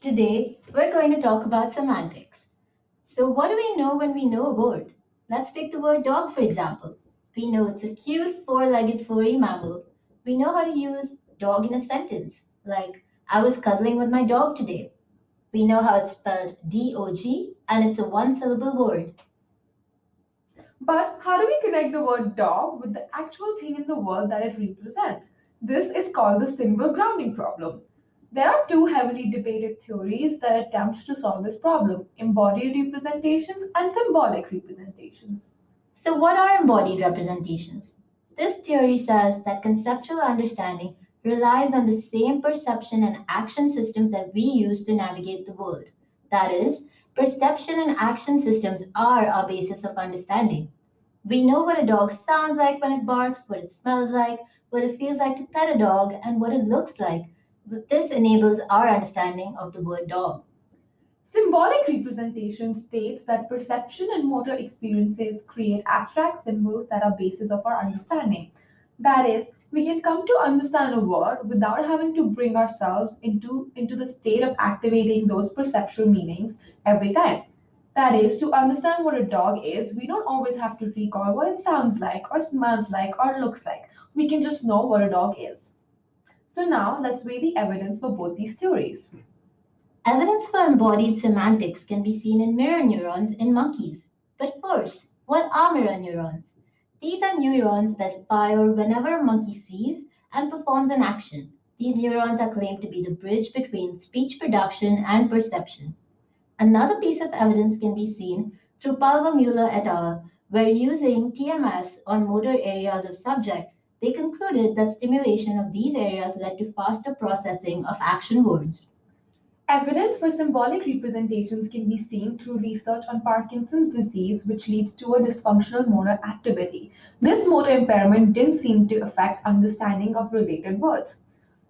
Today, we're going to talk about semantics. So, what do we know when we know a word? Let's take the word dog, for example. We know it's a cute, four legged, furry mammal. We know how to use dog in a sentence, like, I was cuddling with my dog today. We know how it's spelled DOG, and it's a one syllable word. But how do we connect the word dog with the actual thing in the world that it represents? This is called the symbol grounding problem. There are two heavily debated theories that attempt to solve this problem: embodied representations and symbolic representations. So, what are embodied representations? This theory says that conceptual understanding relies on the same perception and action systems that we use to navigate the world. That is, perception and action systems are our basis of understanding. We know what a dog sounds like when it barks, what it smells like, what it feels like to pet a dog, and what it looks like. This enables our understanding of the word dog. Symbolic representation states that perception and motor experiences create abstract symbols that are basis of our understanding. That is, we can come to understand a word without having to bring ourselves into the state of activating those perceptual meanings every time. That is, to understand what a dog is, we don't always have to recall what it sounds like, or smells like, or looks like. We can just know what a dog is. So now let's weigh the evidence for both these theories. Evidence for embodied semantics can be seen in mirror neurons in monkeys. But first, what are mirror neurons? These are neurons that fire whenever a monkey sees and performs an action. These neurons are claimed to be the bridge between speech production and perception. Another piece of evidence can be seen through Palva-Mueller et al., where using TMS on motor areas of subjects, they concluded that stimulation of these areas led to faster processing of action words. Evidence for symbolic representations can be seen through research on Parkinson's disease, which leads to a dysfunctional motor activity. This motor impairment didn't seem to affect understanding of related words.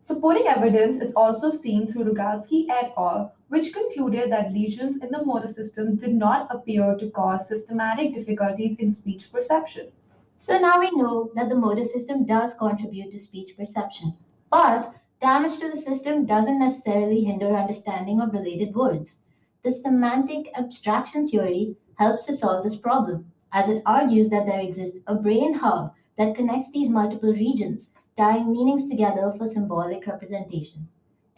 Supporting evidence is also seen through Rogalski et al., which concluded that lesions in the motor systems did not appear to cause systematic difficulties in speech perception. So now we know that the motor system does contribute to speech perception, but damage to the system doesn't necessarily hinder understanding of related words. The semantic abstraction theory helps to solve this problem, as it argues that there exists a brain hub that connects these multiple regions, tying meanings together for symbolic representation.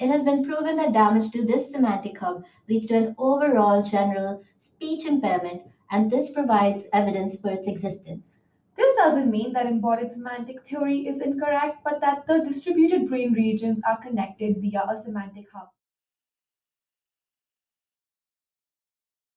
It has been proven that damage to this semantic hub leads to an overall general speech impairment, and this provides evidence for its existence. This doesn't mean that embodied semantic theory is incorrect, but that the distributed brain regions are connected via a semantic hub.